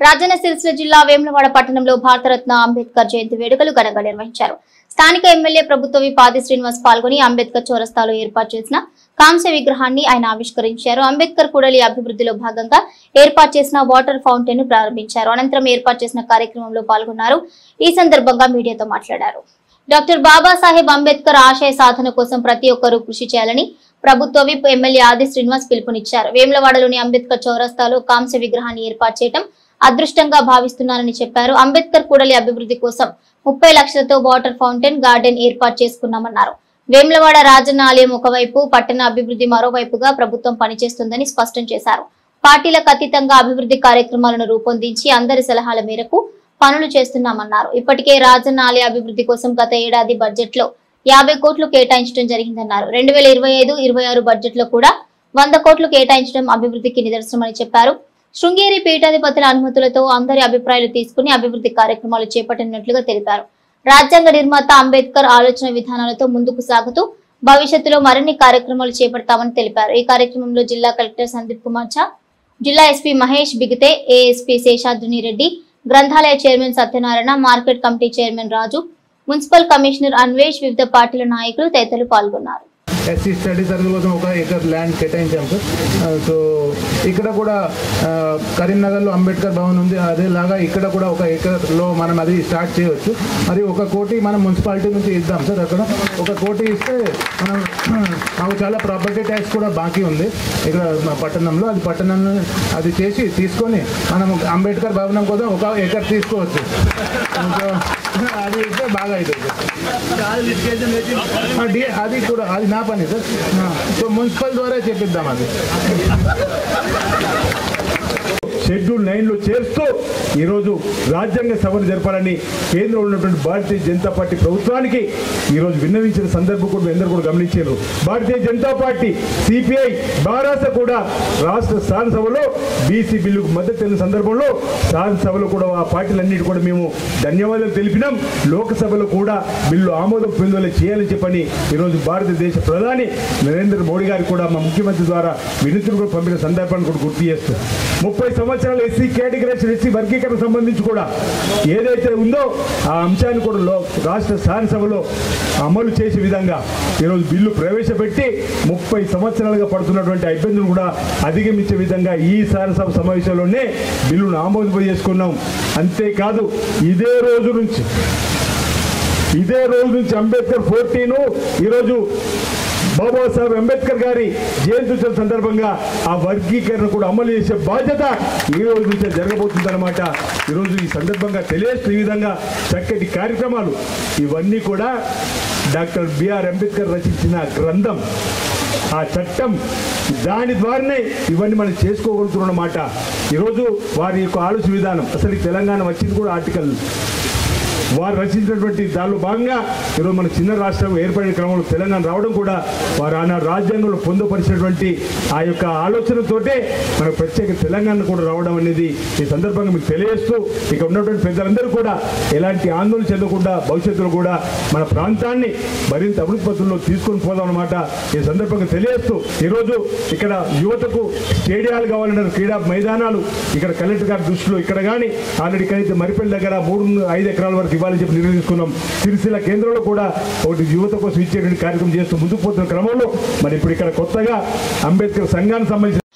రాజన్న సిరిసిల్ల జిల్లా వేములవాడ పట్టణంలో భారతరత్న అంబేద్కర్ జయంతి వేడుకలు ఘనంగా నిర్వహించారు. స్థానిక ఎమ్మెల్యే ప్రభుత్వ పాది శ్రీనివాస్ పాల్గొని అంబేద్కర్ చౌరస్తాలో ఏర్పాటు చేసిన కాంస్య విగ్రహాన్ని ఆయన ఆవిష్కరించారు. అంబేద్కర్ కూడలి అభివృద్ధిలో భాగంగా ఏర్పాటు చేసిన వాటర్ ఫౌంటైన్ ను ప్రారంభించారు. అనంతరం ఏర్పాటు చేసిన కార్యక్రమంలో పాల్గొన్నారు. ఈ సందర్భంగా మీడియాతో మాట్లాడారు. డాక్టర్ బాబాసాహెబ్ అంబేద్కర్ ఆశయ సాధన కోసం ప్రతి ఒక్కరూ కృషి చేయాలని ప్రభుత్వ విప్ ఎమ్మెల్యే ఆది శ్రీనివాస్ పిలుపునిచ్చారు. వేములవాడలోని అంబేద్కర్ చౌరస్తాలో కాంస్య విగ్రహాన్ని ఏర్పాటు చేయడం అదృష్టంగా భావిస్తున్నానని చెప్పారు. అంబేద్కర్ కూడలి అభివృద్ధి కోసం 30 లక్షలతో వాటర్ ఫౌంటైన్ గార్డెన్ ఏర్పాటు చేసుకున్నామన్నారు. వేములవాడ రాజన్న ఆలయం ఒకవైపు, పట్టణ అభివృద్ధి మరోవైపుగా ప్రభుత్వం పనిచేస్తుందని స్పష్టం చేశారు. పార్టీలకు అతీతంగా అభివృద్ధి కార్యక్రమాలను రూపొందించి అందరి సలహాల మేరకు పనులు చేస్తున్నామన్నారు. ఇప్పటికే రాజన్న ఆలయ అభివృద్ధి కోసం గత ఏడాది బడ్జెట్ లో 50 కోట్లు కేటాయించడం జరిగిందన్నారు. 2025-26 బడ్జెట్ లో కూడా 100 కోట్లు కేటాయించడం అభివృద్ధికి నిదర్శనమని చెప్పారు. శృంగేరి పీఠాధిపతుల అనుమతులతో అందరి అభిప్రాయాలు తీసుకుని అభివృద్ధి కార్యక్రమాలు చేపట్టినట్లుగా తెలిపారు. రాజ్యాంగ నిర్మాత అంబేద్కర్ ఆలోచన విధానాలతో ముందుకు సాగుతూ భవిష్యత్తులో మరిన్ని కార్యక్రమాలు చేపడతామని తెలిపారు. ఈ కార్యక్రమంలో జిల్లా కలెక్టర్ సందీప్ కుమార్ ఝా, జిల్లా ఎస్పీ మహేష్ బిగితే, ఏఎస్పీ శేషాద్రి రెడ్డి, గ్రంథాలయ chairman Satyanarayana, market committee chairman Raju, municipal commissioner Anvesh, వివిధ పార్టీల నాయకులు తదితరులు పాల్గొన్నారు. ఎస్సీ స్టడీ సర్కిల్ కోసం 1 ఎకర్ ల్యాండ్ కేటాయించాం సార్. సో ఇక్కడ కూడా కరీంనగర్లో అంబేద్కర్ భవన్ ఉంది, అదేలాగా ఇక్కడ కూడా 1 ఎకర్లో మనం అది స్టార్ట్ చేయవచ్చు. మరి 1 కోటి మనం మున్సిపాలిటీ నుంచి ఇద్దాం సార్. అక్కడ 1 కోటి ఇస్తే మనం మాకు చాలా ప్రాపర్టీ ట్యాక్స్ కూడా బాకీ ఉంది ఇక్కడ పట్టణంలో. అది పట్టణంలో అది తీసుకొని మనం అంబేద్కర్ భవనం కోసం 1 ఎకర్ తీసుకోవచ్చు. అది ఇస్తే బాగా అవుతుంది. అది కూడా అది నా పని సార్. సో మున్సిపల్ ద్వారా చేపిద్దాం. అది షెడ్యూల్ 9లో చేరుస్తూ ఈరోజు రాజ్యాంగ సభను జరపాలని కేంద్రంలో ఉన్నటువంటి భారతీయ జనతా పార్టీ ప్రభుత్వానికి ఈరోజు విన్నవించిన సందర్భం కూడా అందరూ కూడా గమనించారు. భారతీయ జనతా పార్టీ, సిపిఐ, బారాస కూడా రాష్ట్ర శాసనసభలో బీసీ బిల్లుకు మద్దతు తెలిసిన సందర్భంలో శాసనసభలో కూడా ఆ పార్టీలన్నిటి కూడా మేము ధన్యవాదాలు తెలిపినాం. లోక్సభలో కూడా బిల్లు ఆమోదం పొందేలా చేయాలని చెప్పని ఈరోజు భారతదేశ ప్రధాని నరేంద్ర మోడీ గారికి కూడా మా ముఖ్యమంత్రి ద్వారా వినతులు కూడా పంపిన సందర్భాన్ని కూడా గుర్తు చేస్తూ 30 సంవత్సరాల ఎస్సీ కేటగిరైజేషన్, ఎస్సీ వర్గీకరణ సంబంధించి కూడా ఏదైతే ఉందో ఆ అంశాన్ని కూడా రాష్ట్ర శాసనసభలో అమలు చేసే విధంగా ఈరోజు బిల్లు ప్రవేశపెట్టి 30 సంవత్సరాలుగా పడుతున్నటువంటి ఇబ్బందులు కూడా అధిగమించే విధంగా ఈ శాసనసభ సమావేశంలోనే బిల్లును ఆమోదింపజేసుకున్నాం. అంతేకాదు ఇదే రోజు నుంచి అంబేద్కర్ 14 ఈరోజు బాబాసాహెబ్ అంబేద్కర్ గారి జయంతి సందర్భంగా ఆ వర్గీకరణ కూడా అమలు చేసే బాధ్యత ఈ రోజు నుంచే జరగబోతుందన్నమాట. ఈరోజు ఈ సందర్భంగా తెలియజేస్తూ ఈ విధంగా చక్కటి కార్యక్రమాలు ఇవన్నీ కూడా డాక్టర్ బిఆర్ అంబేద్కర్ రచించిన గ్రంథం, ఆ చట్టం, దాని ద్వారానే ఇవన్నీ మనం చేసుకోగలుగుతున్నమాట. ఈరోజు వారి యొక్క ఆలోచన విధానం, అసలు తెలంగాణ వచ్చింది కూడా ఆర్టికల్ వారు రచించినటువంటి దానిలో భాగంగా ఈరోజు మన చిన్న రాష్ట్రం ఏర్పడిన క్రమంలో తెలంగాణ రావడం కూడా వారు ఆనాడు రాజ్యాంగంలో పొందుపరిచినటువంటి ఆ యొక్క ఆలోచనతోటే మన ప్రత్యేక తెలంగాణ కూడా రావడం అనేది ఈ సందర్భంగా మీకు తెలియజేస్తూ ఇక ఉన్నటువంటి పెద్దలందరూ కూడా ఎలాంటి ఆందోళన చెందకుండా భవిష్యత్తులో కూడా మన ప్రాంతాన్ని మరింత అభివృద్ధి పథంలో తీసుకొని పోదాం అన్నమాట ఈ సందర్భంగా తెలియజేస్తూ ఈరోజు ఇక్కడ యువతకు స్టేడియాలు కావాలన్నారు, క్రీడా మైదానాలు ఇక్కడ కలెక్టర్ గారి దృష్టిలో ఇక్కడ కానీ ఆల్రెడీ ఇక్కడైతే మరిపల్లి దగ్గర 3-5 ఎకరాల వరకు ఇవ్వాలని చెప్పి నిర్ణయించుకున్నాం. సిరిసిల్ల కేంద్రంలో కూడా ఒకటి యువత కోసం ఇచ్చేటువంటి కార్యక్రమం చేస్తూ ముందుకు పోతున్న క్రమంలో మరి ఇప్పుడు ఇక్కడ కొత్తగా అంబేద్కర్ సంఘానికి సంబంధించిన